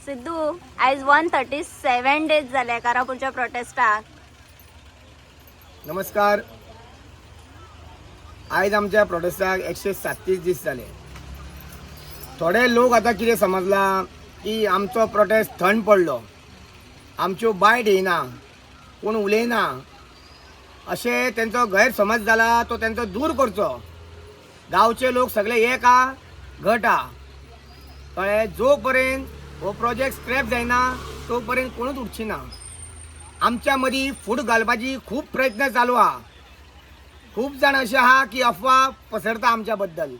सिद्धू आयज 137 डेज झाले कारापूरच्या प्रोटेस्टाक. नमस्कार. आयज आमच्या प्रोटेस्टाक 137 दीस जाले. थोडे लोक आता कितें समजला की आमचो प्रोटेस्ट थंड पडलो, आमच्यो बायट येयना, कोण उलयना, अशें तेंचो गैरसमज जाला. तो तेंचो दूर करचो. गांवचे लोक सगळे एक आ घट आ कळ्ळें. जो पर्यंत हो प्रोजेक्ट स्क्रॅप जायना तो पर्यंत कोणूच उठची ना. आमच्या मदीं फूट घालपाची खूब प्रयत्न चालू आहा. खूब जाण अशे आहा की अफवा पसरता आमच्या बद्दल,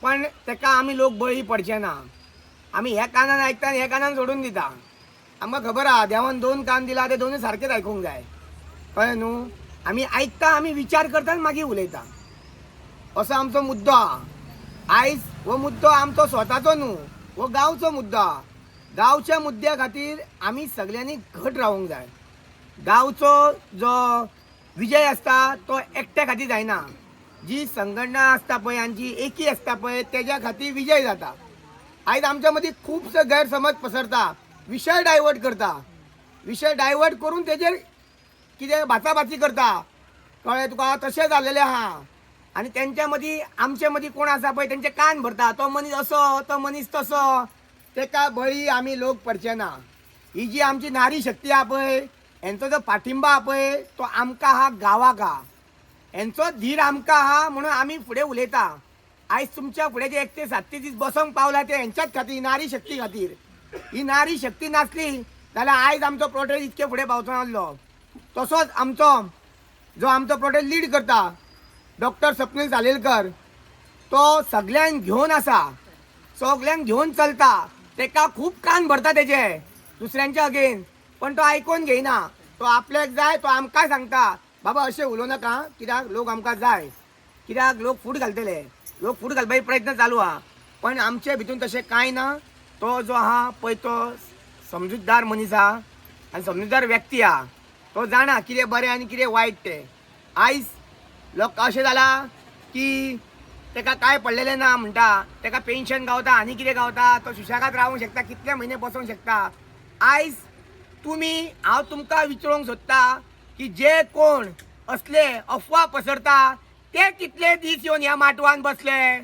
पण तेका आमी लोक बळी पडचे ना. आमी ह्या कानान आयकता आनी ह्या कानान सोडून दिता. आमकां खबर आहा देवान 2 कान दिला, ते दोनूय सारकेच आयकूंक जाय. कळ्ळें न्हू. आमी आयकता, आमी विचार करता आनी मागीर उलयता. असो आमचो मुद्दो आहा. आयज हो मुद्दो आमचो स्वताचो न्हू, हो गांवचो मुद्दो आहा. गांवच्या मुद्द्या खातीर आमी सगळ्यांनी घट रावूंक जाय. गांवचो जो विजय आसता तो एकट्या खातीर जायना. जी संघटना आसता पळय आनी जी एकी आसता पळय तेज्या खातीर विजय जाता. आयज आमच्या मदीं खुबसो गैरसमज पसरता, विशय डायवर्ट करता. विशय डायवर्ट करून तेजेर कितें भाचाभाची करता. कळ्ळें तुका. तशें जाल्लेलें आहा. आनी तेंच्या मदीं आमचे मदीं कोण आसा पळय तेंचे कान भरता. तो मनीस असो, तो मनीस तसो. तेका बळी आमी लोक पडचे ना. ही जी आमची नारी शक्ती आहा पळय, हेंचो जो पाठिंबा आहा पळय तो आमकां आहा गांवाक आहा. हेंचो धीर आमकां आहा म्हणून आमी फुडें उलयता. आयज तुमच्या फुडें जे 137 दीस बसोंक पावला ते हेंच्याच खातीर, नारी शक्ती खातीर. ही नारी शक्ती नासली जाल्यार आयज आमचो प्रोटेस्ट इतके फुडें पावचो नासलो. तसोच आमचो प्रोटेस्ट लीड करता डॉक्टर स्वप्नील सालेलकर, तो सगळ्यांक घेवन आसा, सगळ्यांक घेवन चलता. तेका खूब कान भरता तेजे दुसऱ्यांच्या अगेन, पण तो आयकून घेयना. तो आपल्याक जाय तो आमकां सांगता बाबा अशें उलोव नाका, कित्याक लोक आमकां जाय, कित्याक लोक फूट घालतले, लोक फूट घालपाचे प्रयत्न चालू आहा. पण आमचे भितून तशें कांय ना. तो जो आहा पळय तो समजूतदार मनीस आहा आनी समजूतदार व्यक्ती आहा. तो जाणा कितें बरें आनी कितें वायट तें. आयज लोक अशें जाला की तेका काय पडलेलें ना म्हणटा, तेका पेन्शन गावता आनी कितें गावता, तो सुशेगाद रावूंक शकता, कितले म्हयने बसूंक शकता. आयज हांव तुमकां विचारूंक सोदता की जे कोण असले अफवा पसरता ते कितले दीस येवन ह्या माटवान बसले,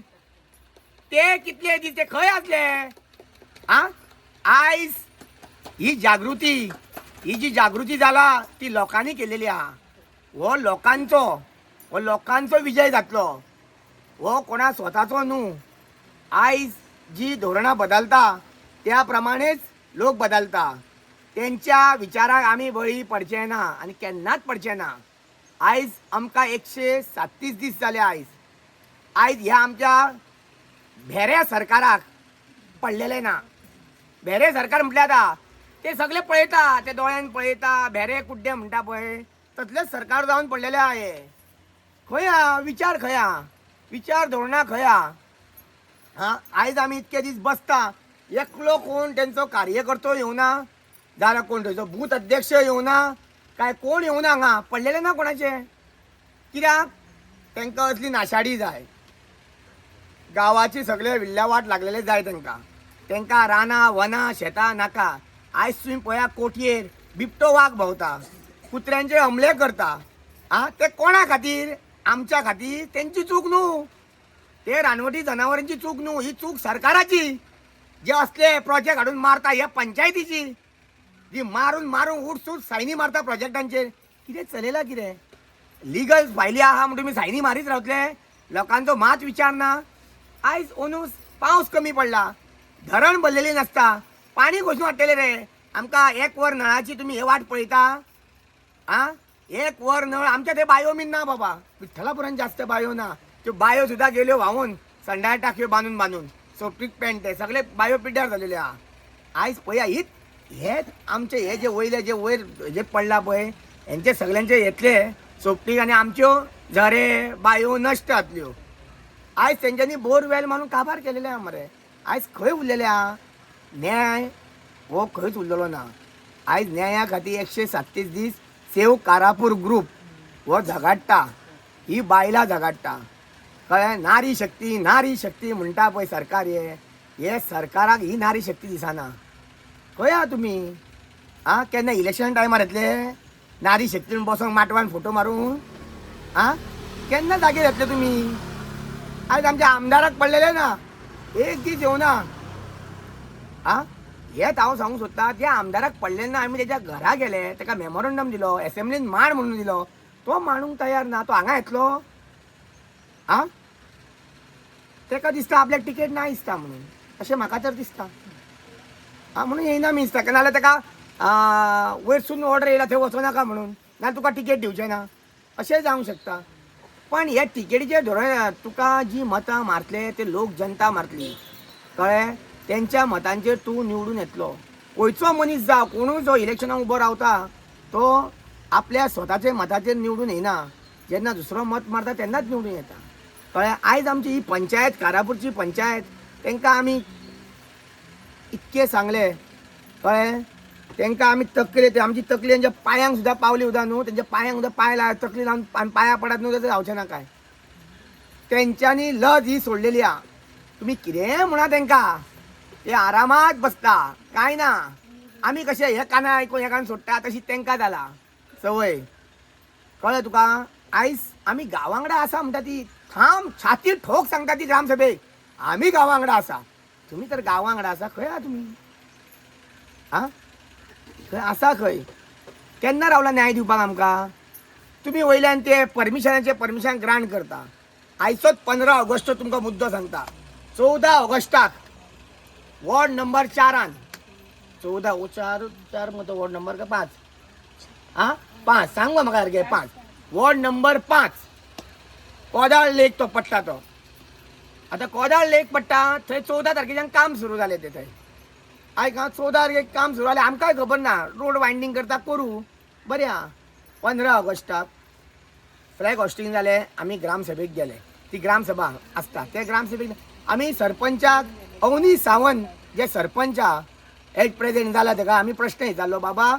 ते कितले दीस ते खंय आसले. आयज ही जी जागृती जाला ती लोकांनी केलेली आहा. हो लोकांचो विजय जातलो. हो कोणा स्वताचो न्हू. आयज जी धोरणां बदलता त्या प्रमाणेच लोक बदलता. तेंच्या विचाराक आमी बळी पडचे ना आनी केन्नाच पडचे ना. आयज आमकां 137 दीस जाले. आयज ह्या आमच्या भेऱ्या सरकाराक पडलेले ना. भेरे सरकार म्हटल्यार आतां ते सगळे पळयता, ते दोळ्यान पळयता, भेरे कुड्डे म्हणटा पळय तसलेच सरकार जावन पडलेले आहा. हे खंय आहा विचार, खंय आहा विचार, धोरणां खंय आहा. आयज आमी इतके दीस बसता, एकलो कोण तेंचो कार्यकर्तो येवना, जाल्यार कोण थंयचो बूथ अध्यक्ष येवना, काय कोण येवना. हांगा पडलेले ना कोणाचे. कित्याक तेंकां असली नाशाडी जाय. गांवाची सगळे विल्ल्यावाट लागलेले जाय तेंकां रानां वनां शेतां नाका. आयज तुमी पळया कोटयेर बिबटो वाघ भोंवता, कुत्र्यांचे हमले करता. ते कोणा खातीर? आमच्या खातीर. तेंची चूक न्हू, ते रानवटी जनावरांची चूक न्हू. ही चूक सरकाराची. जे असले प्रोजेक्ट हाडून मारता ह्या पंचायतीची, जी मारून उठसूट सायनी मारता प्रोजेक्टांचेर. कितें चलयलां कितें? लिगल फायली आहा म्हणून तुमी सायनी मारीत रावतले, लोकांचो मात विचार ना. आयज ओनूस पावस कमी पडला, धरण भरलेली नासता, पाणी खंयसून हाडटले रे? आमकां 1 वर नळाची तुमी हे वाट पळयता. 1 वर नळ आमच्या ते बायो बीन ना बाबा. विठ्ठलापुरान जास्त बायो ना. त्यो बायो सुद्दां गेल्यो व्हांवून, संडाळ टाकयो बांदून सोपीक पॅन्ट ते सगळे बायो पिड्ड्यार झालेले आहा. आयज पळया हे आमचे हे जे वयर जे पडला पळय हेंचे सगळ्यांचे येतले सोपटीक आनी आमच्यो झरे बायो नश्ट जातल्यो. आयज तेंच्यांनी बोरवेल मारून काबार केलेले आहा मरे. आयज खंय उरलेले आहा न्याय? हो खंयच उरलेलो ना. आयज न्याया खातीर 137 दीस सेव कारापूर ग्रूप हो झगडटा. ही बायलां झगडटा. कळ्ळें. नारी शक्ती म्हणटा पळय सरकार, हे सरकाराक ही नारी शक्ती दिसना. खंय आहा तुमी? आं केन्ना इलेक्शन टायमार येतले नारी शक्तीन बसोंक माटवान फोटो मारून? आं केन्ना जागेर येतले तुमी? आयज आमच्या आमदाराक पडलेले ना, एक दीस येवना. आं हेच हांव सांगूंक सोदतां, त्या आमदाराक पडलेले ना, आमी तेच्या घरा गेले, ताका मेमोरंडम दिलो, एसेंब्लीन मांड म्हणून दिलो, तो मांडूंक तयार ना. तो हांगा येतलो? आं ताका दिसता आपल्याक टिकेट ना दिसता म्हणून, अशें म्हाका तर दिसता. म्हणून येयना मी दिसता, नाल्यार ताका वयरसून ऑर्डर येयला थंय वचोनाका म्हणून, नाल्यार तुका टिकेट दिवचें ना, अशेंय जावंक शकता. पण हे टिकेटीचेर धोरण तुका जी मतां मारतले ते लोक जनता मारतली, कळ्ळें? तेंच्या मतांचेर तूं निवडून येतलो. खंयचो मनीस जावं, कोणूय जो इलेक्शनाक उबो रावता तो आपल्या स्वताच्या मताचेर निवडून येना, जेन्ना दुसरो मत मारता तेन्नाच निवडून येता, कळ्ळें? आयज आमची ही पंचायत, कारापूरची पंचायत, तांकां आमी इतके सांगले, कळ्ळें? तांकां आमी तकले, ते आमची तकली तेंच्या पांयांक सुद्दां पावली उदा न्हू, तेंच्या पांयांक सुद्दां पांय लाय, तकली लावन आनी पांयां पडात न्हू, जाल्यार जावचें ना काय. तेंच्यांनी लज ही सोडलेली आहा. तुमी कितेंय म्हणा तांकां, ते आरामात बसता, कांय ना. आमी कशें हे काना आयकून हे कान सोडटा, तशी तांकां जाला संवय, कळ्ळें तुका? आयज आमी गांवां वांगडा आसा म्हणटा ती थाम छाती ठोक सांगता ती ग्रामसभेक, आमी गांवां वांगडा आसा. तुमी तर गांवां वांगडा आसा, खंय आहा तुमी? आं खंय आसा खंय? केन्ना रावला न्याय दिवपाक आमकां? तुमी वयल्यान ते परमिशन ग्रांट करता. आयचोच 15 ऑगस्ट तुमकां मुद्दो सांगता. 14 ऑगस्टाक वॉर्ड नंबर 4 14 मग तो वॉर्ड नंबर का 5? 5 सांग म्हाका सारकें. 5 वॉर्ड नंबर 5 कोदाळ लेक तो पडटा. तो आतां कोदाळ लेक पडटा थंय 14 तारखेच्यान काम सुरू जालें. ते थंय आयक 14 तारखेक काम सुरू जालें, आमकांय खबर ना. रोड वायंडींग करता करूं, बरें आहा. 15 ऑगस्टाक फ्लॅग हॉस्टिंग जालें, आमी ग्रामसभेक गेले. ती ग्रामसभा आसता, त्या ग्रामसभेक आमी सरपंचाक अवनी सावंत जे सरपंच एट प्रेझेंट जाला ताका आमी प्रश्न विचारलो, बाबा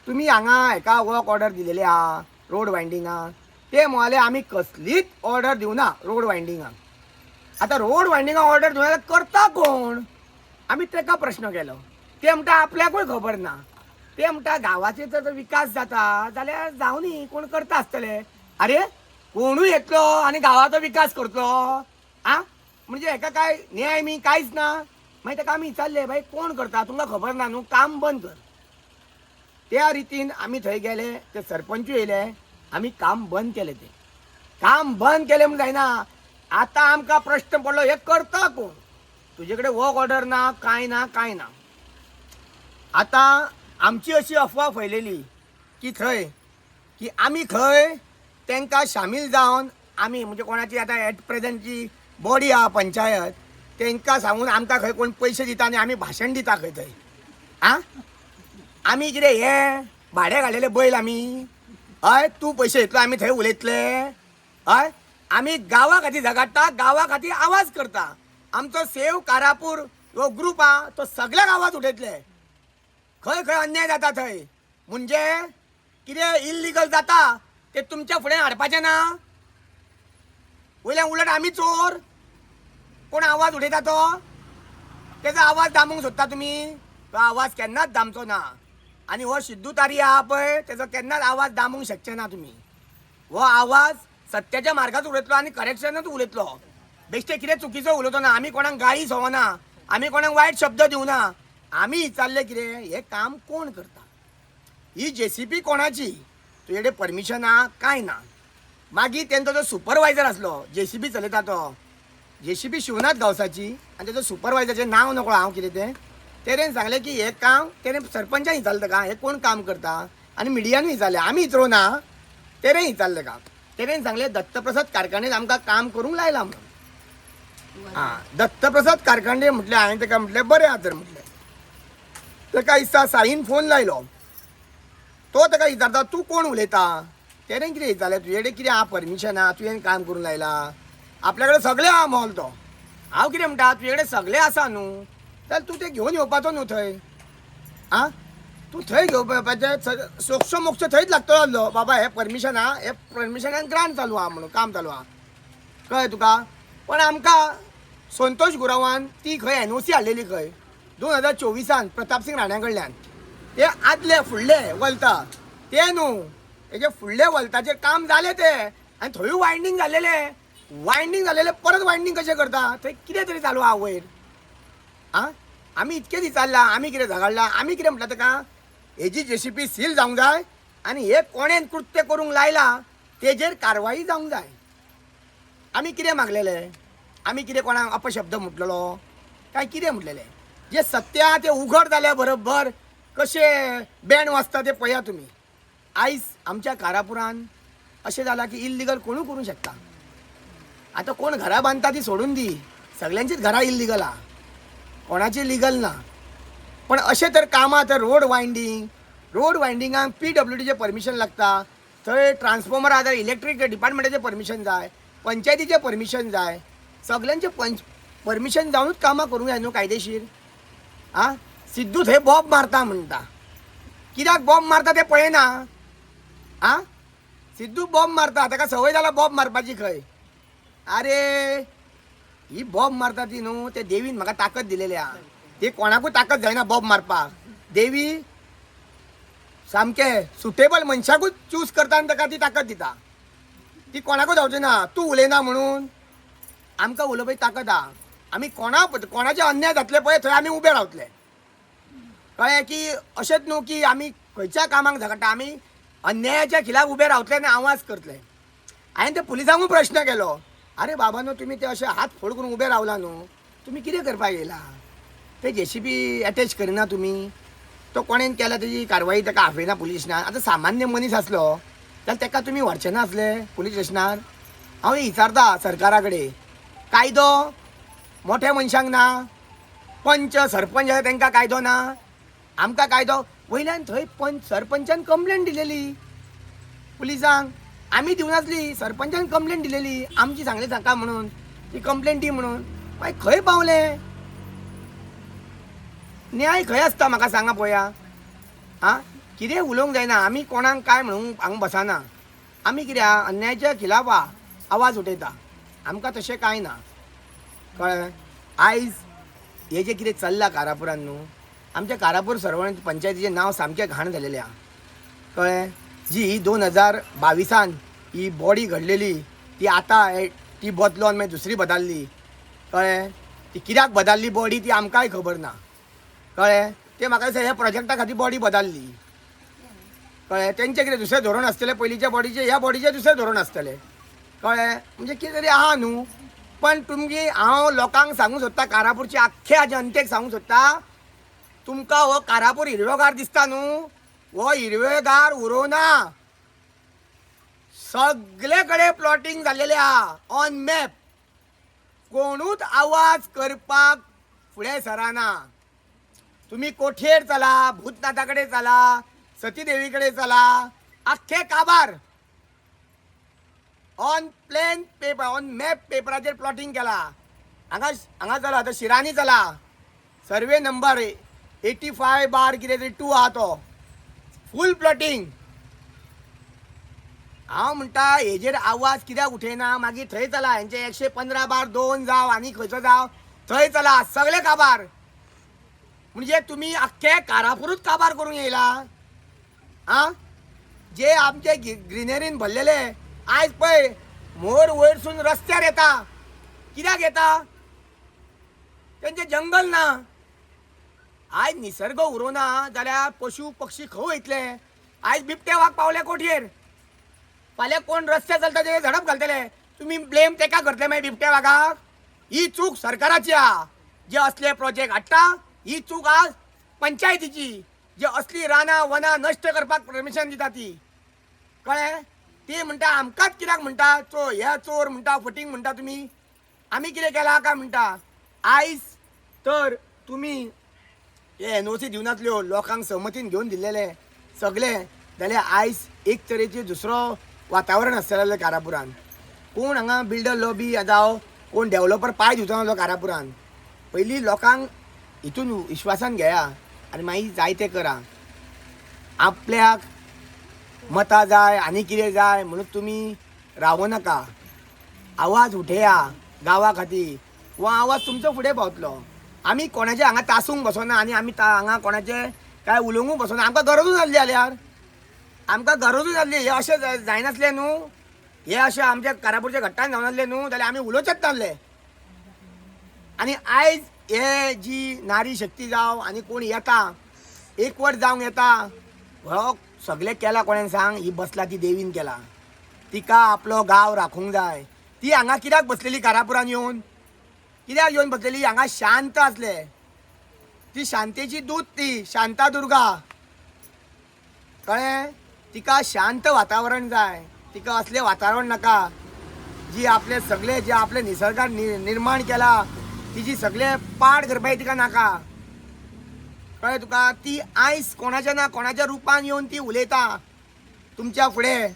तुमी हांगा हेका वर्क ऑर्डर दिलेली आहा रोड वायंडिंगाक. ते म्हणाले आमी कसलीच ऑर्डर दिवना रोड वायंडिंगाक. आतां रोड वायंडिंगाक ऑर्डर दिवना जाल्यार करता कोण? आमी ताका प्रश्न केलो. ते म्हणटा आपल्याकूय खबर ना. ते म्हणटा गांवाचे जर विकास जाता जाल्यार जावं न्ही, कोण करता आसतले. अरे कोणूय येतलो आनी गांवाचो विकास करतलो? म्हणजे हेका काय न्याय मी कांयच ना. मागीर ताका आमी विचारले, भाई कोण करता, तुमकां खबर ना न्हू, काम बंद कर. त्या रितीन आमी थंय गेले, ते सरपंचूय येयले, आमी काम बंद केलें. ते काम बंद केलें म्हूण जायना. आतां आमकां प्रश्न पडलो, हे करता कोण? तुजे कडेन वर्क ऑर्डर ना, कांय ना, कांय ना. आतां आमची अशी अफवा फैलेली की थंय की आमी खंय तांकां शामील जावन आमी म्हणजे कोणाची आतां एट प्रेझेंटची बॉडी आहा पंचायत, तांकां सांगून आमकां खंय कोण पयशे दिता आनी आमी भाशण दिता खंय थंय. आमी कितें हे भाडे घालेले बैल आमी? हय तूं पयशे दितलो आमी थंय उलयतले? हय आमी गांवा खातीर झगडटा, गांवा खातीर आवाज करता. आमचो सेव कारापूर हो ग्रूप आहा तो सगळ्याक आवाज उठयतले. खंय खंय अन्याय जाता थंय म्हणजे कितें इल्लिगल जाता ते तुमच्या फुडें हाडपाचें ना. वयल्यान उलट आमी चोर. कोण आवाज उडयता तो तेजो आवाज दामूंक सोदता तुमी? तो आवाज केन्नाच दामचो ना. आनी हो सिद्धू तारी आहा पळय तेजो केन्नाच आवाज दामूंक शकचे ना तुमी. हो आवाज सत्याच्या मार्गात उलयतलो आनी करेक्शनूच उलयतलो. बेश्टे कितें चुकीचो उलयतो ना. आमी कोणाक गाळी सवना, आमी कोणाक वायट शब्द दिवना. आमी विचारले कितें हे काम कोण करता, ही JCB कोणाची, तुजे कडेन परमिशन आहा काय ना. मागीर तेंचो जो सुपरवायझर आसलो JCB चलयता तो JCB शिवनाथ गांवसाची, आनी तेजो सुपरवायझराचें नांव नकळो हांव कितें तें. तेणेन सांगलें की हे काम तेणें सरपंचान विचारलें ताका हे कोण काम करता, आनी मिडियानूय विचारलें. आमी विचारूं ना, तेणें विचारलें ताका. तेणेन सांगलें दत्तप्रसाद कारखानेन आमकां काम करूंक लायलां म्हणून. दत्तप्रसाद कारखाने म्हटलें. हांवें ताका म्हटलें बरें आहा तर म्हटलें. ताका दिसता साईन फोन लायलो. तो ताका विचारता तूं कोण उलयता. तेणें कितें विचारलें तुजे कडेन कितें आहा परमिशन आहा, तुवें काम करून लायला. आपल्या कडेन सगळें आहा मोल तो. हांव कितें म्हणटा तुजे कडेन सगळें आसा न्हू जाल्यार तूं तें घेवन येवपाचो न्हू थंय. तूं थंय घेवपाक येवपाचें. सोक्ष मोक्ष थंयच लागतलो आसलो. बाबा हे परमिशन आहा, हे परमिशनान ग्रांट चालू आहा म्हणून काम चालू आहा. कळ्ळें तुका. पण आमकां संतोष गुरवान ती खंय NOC हाडलेली खंय 2024 प्रताप सिंग राणा कडल्यान ते आदले फुडले वलता ते न्हू तेजे फुडले वलताचेर काम जालें ते आनी थंय वायंडींग जालेले परत वायंडींग कशें करता थंय कितें तरी चालू आहा वयर आं आमी इतके विचारला आमी कितें झगडला आमी कितें म्हटलं ताका हेजी JCB सील जावंक जाय आनी हे कोणें कृत्य करूंक लायला तेजेर कारवाई जावंक जाय आमी कितें मागलेले आमी कितें कोणाक अपशब्द म्हटलेलो काय कितें म्हटलेलें जे सत्य आहा तें उघड जाल्या बरोबर कशें बॅन वाजता तें पळया तुमी आयज आमच्या कारापुरान अशें जालां की इल्लिगल कोणूय करूंक शकता आतां कोण घरां बांदता ती सोडून दी सगळ्यांचीच घरां इल्लिगल आहा कोणाची लिगल ना पण अशें तर कामां तर रोड वायंडिंगाक PWDचें परमिशन लागता थंय ट्रान्सफॉर्मर आहा इलेक्ट्रीक डिपार्टमेंटाचें परमिशन जाय पंचायतीचें परमिशन जाय सगळ्यांचें परमिशन जावनूच कामां करूंक जाय न्हू कायदेशीर आं सिद्धू थंय बॉब मारता म्हणटा कित्याक बॉब मारता तें पळयना आं सिद्धू बॉब मारता ताका संवय जाला बॉब मारपाची खंय अरे ही बॉब मारता ती न्हू ते देवीन म्हाका ताकद दिलेली आहा ती कोणाकूय ताकद जायना बॉब मारपाक देवी सामकें सुटेबल मनशाकूच चूज करता आनी ताका ती ताकद दिता ती कोणाकूच जावची ना तूं उलयना म्हणून आमकां उलोवपाची ताकद आहा आमी कोणाचे अन्याय जातले पळय थंय आमी उबे रावतले कळ्ळें की अशेंच न्हू की आमी खंयच्या कामाक झगडटा आमी अन्यायाच्या खिलाफ उबे रावतले आनी आवाज करतले हांवें ते पुलिसांकूय प्रश्न केलो अरे बाबा न्हू तुमी ते अशे हात फोड करून उबे रावला न्हू तुमी कितें करपाक येयला ते JCB अटॅच करिना तुमी तो कोणेन केला तेजी कारवाई ताका आफयना पुलीस स्टेशनार आतां सामान्य मनीस आसलो जाल्यार ताका तुमी व्हरचे ना आसले पुलीस स्टेशनार हांव विचारता सरकारा कडेन कायदो मोठ्या मनशांक ना पंच सरपंच आसा तांकां कायदो ना आमकां कायदो वयल्यान थंय सरपंचान कंप्लेंट दिलेली पुलिसांक आमी दिवनासली सरपंचान कंप्लेंट दिलेली आमची सांगले सांगा म्हणून ती कंप्लेंट दी म्हणून मागीर खंय पावले न्याय खंय आसता म्हाका सांगा पळोवया आं कितें उलोवंक जायना आमी कोणाक काय म्हणून हांगा बसना आमी कितें अन्यायाच्या खिलाफ आवाज उठयता आमकां तशें कांय ना कळ्ळें आयज हें जें कितें चल्लां कारापुरान न्हू आमच्या कारापूर सर्वण पंचायतीचें नांव सामकें घाण जालेलें आहा कळ्ळें जी 2022 ही बॉडी घडलेली ती आतां ती बदलोन मागीर दुसरी बदलली कळ्ळें ती कित्याक बदलली बॉडी ती आमकांय खबर ना कळ्ळें ते म्हाका दिसता ह्या प्रोजेक्टा खातीर बॉडी बदलली कळ्ळें तेंचें कितें दुसरें धोरण आसतलें पयलींच्या बॉडीचें ह्या बॉडीचें दुसरें धोरण आसतलें कळ्ळें म्हणजे कितें तरी आहा न्हू पण तुमची हांव लोकांक सांगूंक सोदता कारापूरच्या आख्ख्या जनतेक सांगूंक सोदता तुमकां हो कारापूर हिरवोगार दिसता न्हू हो हिरवेगार उरोवना सगळे कडेन प्लॉटिंग जाल्लेलें आहा ऑन मॅप कोणूच आवाज करपाक फुडें सराना तुमी कोठयेर चला भूतनाथा कडेन चला सतीदेवी कडेन चला आख्खे काबार on plain paper on map पेपराचेर प्लॉटिंग केला हांगा चला आतां शिरानी चला सर्वे नंबर 85 कितें तरी 2 आहा तो फूल प्लॉटिंग हांव म्हणटा हेजेर आवाज कित्याक उठयना मागीर थंय चला हेंचे 115/2 जावं आनी खंयचो जावं थंय चला सगळे काबार म्हणजे तुमी आख्खे कारापुरूच काबार करूंक येयला आं जे आमचे ग्रिनरीन भरलेले आयज पळय मोर वयरसून रस्त्यार येता कित्याक येता तेंचे जंगल ना आयज निसर्ग उरोना जाल्यार पशु पक्षी खंय वयतले आयज बिबटे वाग पावले कोठयेर फाल्यां कोण रस्ते चलता ते झडप घालतले तुमी ब्लेम तेका करतले मागीर बिबटे वागाक ही चूक सरकाराची आहा जे असले प्रोजेक्ट हाडटा ही चूक आज पंचायतीची जे असली रानां वनां नश्ट करपाक परमिशन दिता ती कळ्ळें ती म्हणटा आमकांच कित्याक म्हणटा ह्या चोर म्हणटा फटींग म्हणटा तुमी आमी कितें केलां काय म्हणटा आयज तर तुमी हे NOC दिवनातल्यो लोकांक सहमतीन घेवन दिल्लेले सगळे जाल्यार आयज एक तरेचे दुसरो वातावरण आसतलें कारापुरान कोण हांगा बिल्डर लॉबी जावं कोण डेव्हलपर पांय दिवचो नासलो कारापुरान पयलीं लोकांक हितून विश्वासान घेया आनी मागीर जाय तें करा आपल्याक मतां जाय आनी कितें जाय म्हणून तुमी रावो नाका आवाज उठया गांवा खातीर हो आवाज तुमचो फुडें पावतलो आमी कोणाचे हांगा तासूंक बसोना आनी आमी हांगा कोणाचे काय उलोवंकूच बसोना. आमकां गरजूच नासली जाल्यार आमकां गरजूच नासली. हे अशें जायनासलें न्हू, हे अशें आमच्या कारापूरच्या घट्टान जावनासलें न्हू जाल्यार आमी उलोवचेच नासले. आनी आयज हे जी नारी शक्ती जावं आनी कोण येता एकवट जावंक येता, हो सगळें केला कोणें सांग? ही बसला ती देवीन केला. तिका आपलो गांव राखूंक जाय. ती हांगा कित्याक बसलेली कारापुरान येवन? कित्याक येवन बसलेली? हांगा शांत आसले. ती शांतेची दूत, ती शांतादुर्गा, कळ्ळें? तिका शांत वातावरण जाय. तिका असलें वातावरण नाका जी आपले सगळे जे आपले निसर्गान निर्माण केला तिची सगळे पाड करपाक तिका नाका. कळ्ळें तुका? ती आयज कोणाच्या ना कोणाच्या रुपान येवन ती उलयता तुमच्या फुडें.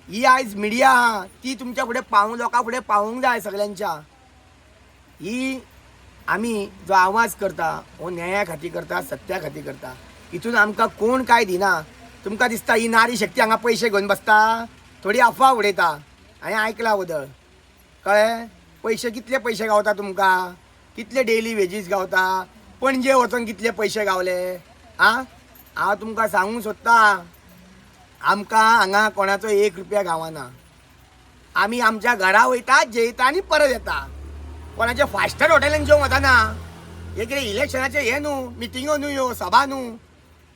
ही आयज मिडिया आहा ती तुमच्या फुडें लोकां फुडें पावूंक जाय सगळ्यांच्या. ही आमी जो आवाज करता हो न्याया खातीर करता, सत्या खातीर करता. हितून आमकां कोण काय दिना. तुमकां दिसता ही नारी शक्ती हांगा पयशे घेवन बसता, थोडी अफवा उडयता. हांवें आयकला उदळ, कळ्ळें? पयशे कितले पयशे गावता तुमकां? कितले डेली वेजीस गावता? पणजे वचोन कितले पयशे गावले? हांव तुमकां सांगूंक सोदता, आमकां हांगा कोणाचो 1 रुपया गावना. आमी आमच्या घरा वयता, जेयता आनी परत येता. कोणाच्या फास्टर हॉटेलान जेवंक वचना. हे कितें इलेक्शनाचे हे न्हू, मिटिंगो न्हू ह्यो, सभा न्हू.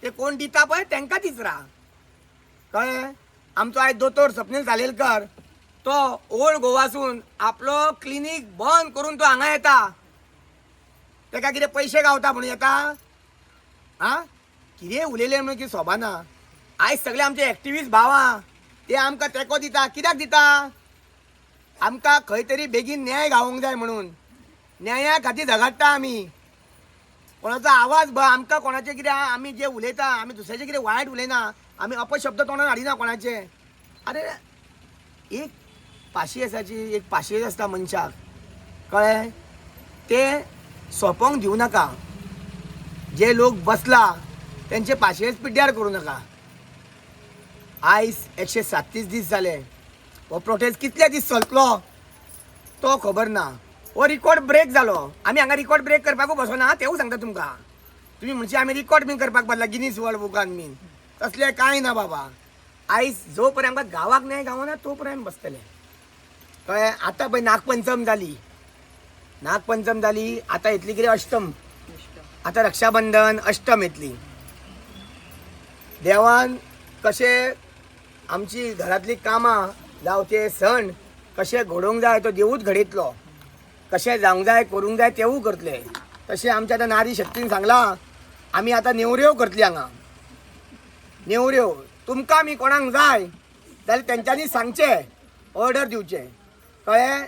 ते कोण दिता पळय तांकां तिचरा. कळ्ळें? आमचो आयज दोतोर सपनील सालेलकर तो ओल्ड गोवासून आपलो क्लिनीक बंद करून तो हांगा येता. ताका कितें पयशे गावता म्हणून येता? कितें उलयलें म्हणून कितें सोबाना. आयज सगळे आमचे एक्टिविस्ट भावां ते आमकां तेंको दिता. कित्याक दिता? आमकां खंय तरी बेगीन न्याय गावोंक जाय म्हणून. न्याया खातीर झगडटा आमी. कोणाचो आवाज आमकां कोणाचें कितें आमी जे उलयता आमी दुसऱ्याचें कितें वायट उलयना. आमी अपशब्द तोंडान हाडिना कोणाचे. अरे एक पाशियेस आसता मनशाक, कळ्ळें? ते सोंपोंक दिवं नाका. जे लोक बसला तेंचे पाशियेस पिड्ड्यार करूं नाका. आयज 137 दीस जाले. हो प्रोटेस्ट कितले दीस चलतलो तो खबर ना. हो रिकॉर्ड ब्रेक जालो. आमी हांगा रिकॉर्ड ब्रेक करपाकूच बसोना, तेवूय सांगता तुमकां. तुमी म्हणचे आमी रिकॉर्ड बीन करपाक बसला गिनीज वर्ल्ड बुकान बीन. तसलें कांय ना बाबा. आयज जो पर्यंत आमकां गांवाक न्याय गावना तो पर्यंत बसतले. कळ्ळें? आतां पळय नागपंचम जाली. आतां येतली कितें अष्टम. आतां रक्षाबंधन, अष्टम येतली. देवान कशें आमची घरांतली कामां जावं ते सण कशें घडोवंक जाय तो देवूच घडयतलो. कशें जावंक जाय करूंक जाय तेवूय करतले. तशें आमच्या आतां नारी शक्तीन सांगलां आमी आतां नेवऱ्यो करतली हांगा. नेवऱ्यो तुमकां आमी कोणाक जाय जाल्यार तेंच्यांनी सांगचें, ऑर्डर दिवचें. कळ्ळें?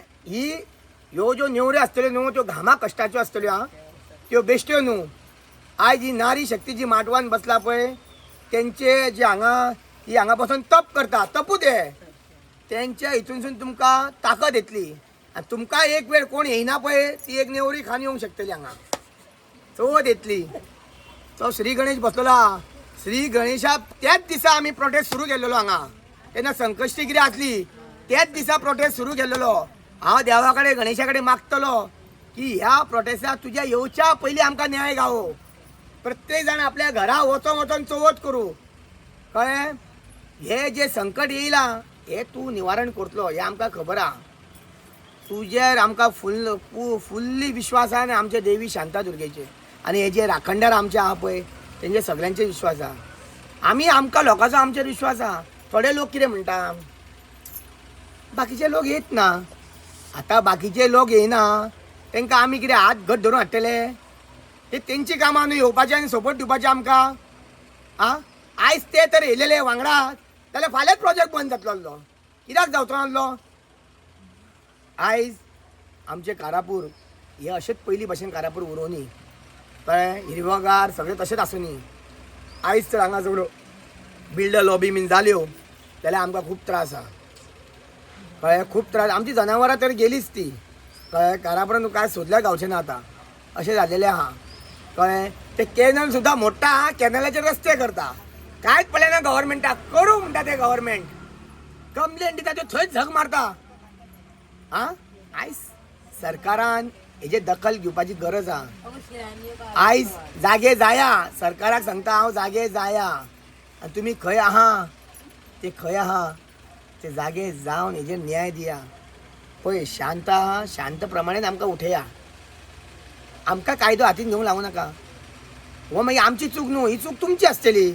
ह्यो ज्यो नेवऱ्यो आसतल्यो न्हू त्यो घामा कश्टाच्यो आसतल्यो. त्यो बेश्ट्यो न्हू. आयज ही नारी शक्ती जी माटवान बसला पळय तेंचे जे हांगा बसून तप करता, तपूत हे तेंच्या हितूनसून तुमकां ताकद येतली. आनी तुमकां एक वेळ कोण येयना पळय ती एक नेवरी खावन येवंक शकतली. हांगा चवथ येतली. तो श्री गणेश बसलेलो आहा. श्री गणेशा त्याच दिसा आमी प्रोटेस्ट सुरू केल्लो हांगा. तेन्ना संकश्टी कितें आसली त्याच दिसा प्रोटेस्ट सुरू केल्लो. हांव देवा कडेन गणेशा कडेन मागतलो की ह्या प्रोटेस्टाक तुज्या येवच्या पयलीं आमकां न्याय गावो. प्रत्येक जाण आपल्या घरा वचोन चवथ करूं. कळ्ळें? हे जे संकट येयला हे तूं निवारण करतलो हें आमकां खबर आहा. तुजेर आमकां फुल्ली विश्वास आहा आनी आमचे देवी शांतादुर्गेचेर आनी हे जे राखणदार आमचे आहा पळय तेंचे सगळ्यांचे विश्वास आहा. आमकां लोकांचो आमचेर विश्वास आहा. थोडे लोक कितें म्हणटा बाकीचे लोक येत ना. आतां बाकीचे लोक येयना तांकां आमी कितें हात घट धरून हाडटले? हे तेंची कामां न्हू येवपाचें आनी सपोर्ट दिवपाचें आमकां. आयज ते तर येयलेले वांगडा जाल्यार फाल्यांच प्रोजेक्ट बंद जातलो आसलो. कित्याक जावचो नासलो? आयज आमचे कारापूर हे अशेंच पयलीं भशेन कारापूर उरोवनी. कळ्ळें? हिरवगार सगळें तशेंच आसुनी. आयज तर हांगा सगळ्यो बिल्डर लॉबी बीन जाल्यो जाल्यार आमकां खूब त्रास आहा. कळ्ळें? खूब त्रास. आमची जनावरां तर गेलीच ती. कळ्ळें? कारापुरान कांय सोदल्यार गावचें ना आतां. अशें जाल्लेलें आहा. कळ्ळें? ते कॅनल सुद्दां मोडटा, कॅनलाचे रस्ते करता. कांयच पडलें ना गव्हर्मेंटाक. करूं म्हणटा ते गव्हर्मेंट. कंप्लेंट दिता त्यो थंयच झग मारता. आयज सरकारान हेजे दखल घेवपाची गरज आहा. आयज जागे जाया, सरकाराक सांगता हांव जागे जाया, आनी तुमी खंय आहा ते खंय आहा ते जागे जावन हेजेर न्याय दिया. पळय शांत आहा, शांत प्रमाणेच आमकां उठया. आमकां कायदो हातीन घेवंक लागू नाका. हो मागीर आमची चूक न्हू, ही चूक तुमची आसतली.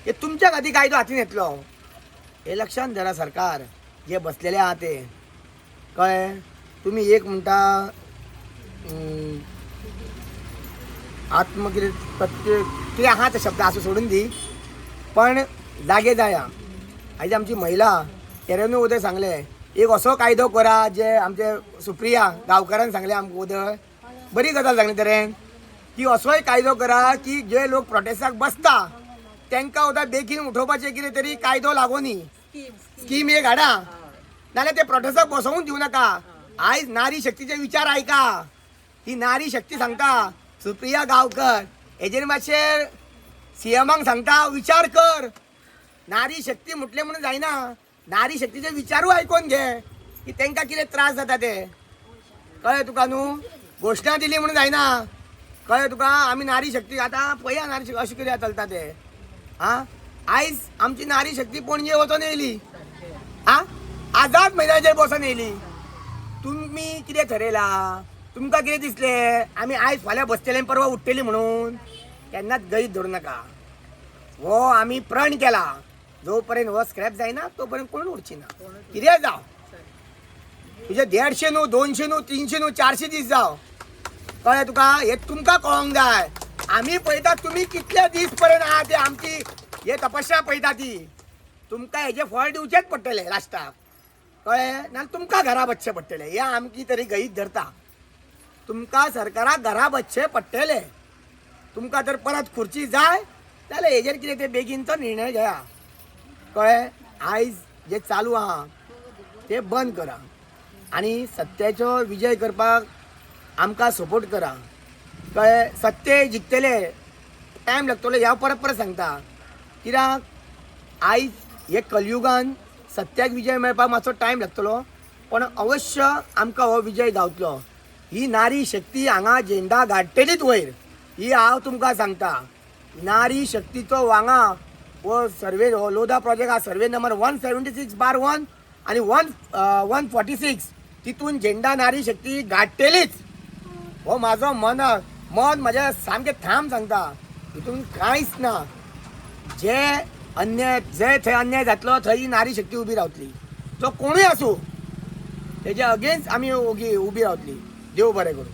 हे तुमच्या खातीर कायदो हातीन येतलो. हे लक्षात धरा सरकार जे बसलेले आहा ते. कळ्ळें? तुमी एक म्हणटा आत्म कितें प्रत्येक कितें आहा ते शब्द असो सोडून दी, पण जागे जाया. आयज आमची महिला तेरेनू उदय सांगले एक असो कायदो करा जे आमचे सुप्रिया गांवकारान सांगले आमकां उदय बरी गजाल सांगली तरेन की असोय कायदो करा की जे लोक प्रोटेस्टाक बसता तांकां सुद्दां बेगीन उठोवपाचें कितें तरी कायदो लागोनी स्कीम एक हाडा. नाल्यार ते प्रोटेस्टाक बसवूंक दिवं नाका. आयज नारी शक्तीचे विचार आयका. ही नारी शक्ती सांगता सुप्रिया गांवकर हेजेर मातशें सीएमांक सांगता विचार कर. नारी शक्ती म्हटलें म्हणून जायना. नारी शक्तीचे विचारूय आयकोन घे की तांकां कितें त्रास जाता ते. कळ्ळें तुका न्हू? घोशणा दिली म्हणून जायना. कळ्ळें तुका? आमी नारी शक्ती आतां पळया नारी शक्ती अशें कितें चलता ते. आं आयज आमची नारी शक्ती पणजे वचोन येयली. आझाद मैदानाचेर बसोन येयली. तुमी कितें थरयलां? तुमकां कितें दिसलें आमी आयज फाल्यां बसतले परवा उठटली म्हणून? केन्नाच गैत धरूं नाका. हो आमी प्रण केला. जो पर्यंत हो स्क्रॅप जायना तो पर्यंत कोण उरची ना. कितें जावं तुजे 150 न्हू 200 न्हू 300 न्हू 400 दीस जावं. कळ्ळें तुका? हे तुमकां कळोंक जाय. आमी पळयता तुमी कितले दीस पर्यंत आहा ते आमची हे तपश्या पळयता ती. तुमकां हेजे फळ दिवचेच पडटले लास्टाक. कळ्ळें? नाल्यार तुमकां घरा बसचें पडटलें. हे आमची तरी गैत धरता. तुमकां सरकाराक घरा बसचें पडटलें. तुमकां जर परत खुर्ची जाय जाल्यार हेजेर कितें ते बेगीनचो निर्णय घेया. कळ्ळें? आयज जे चालू आहा ते बंद करा आनी सत्याचो विजय करपाक आमकां सपोर्ट करा. कळ्ळें? सत्य जिखतले टायम लागतलो ह्या परत परत सांगता. कित्याक आयज हे कलयुगान सत्याक विजय मेळपाक मातसो टायम लागतलो, पण अवश्य आमकां हो विजय गावतलो. ही नारी शक्ती हांगा झेंडा गाडटलीच वयर. ही हांव तुमकां सांगता. नारी शक्तीचो वांगा हो सर्वे हो लोधा प्रोजेक्ट हा सर्वे नंबर 176/1 आणि 146 तितून झेंडा नारी शक्ती गाडटलीच. हो माझो मन म्हजें सामकें ठाम सांगता. हितून कांयच ना. जे थंय अन्याय जातलो थंय ही नारी शक्ती उबी रावतली. जो कोणूय आसूं तेजे अगेन्स्ट आमी उबी रावतली. देव बरें करूं.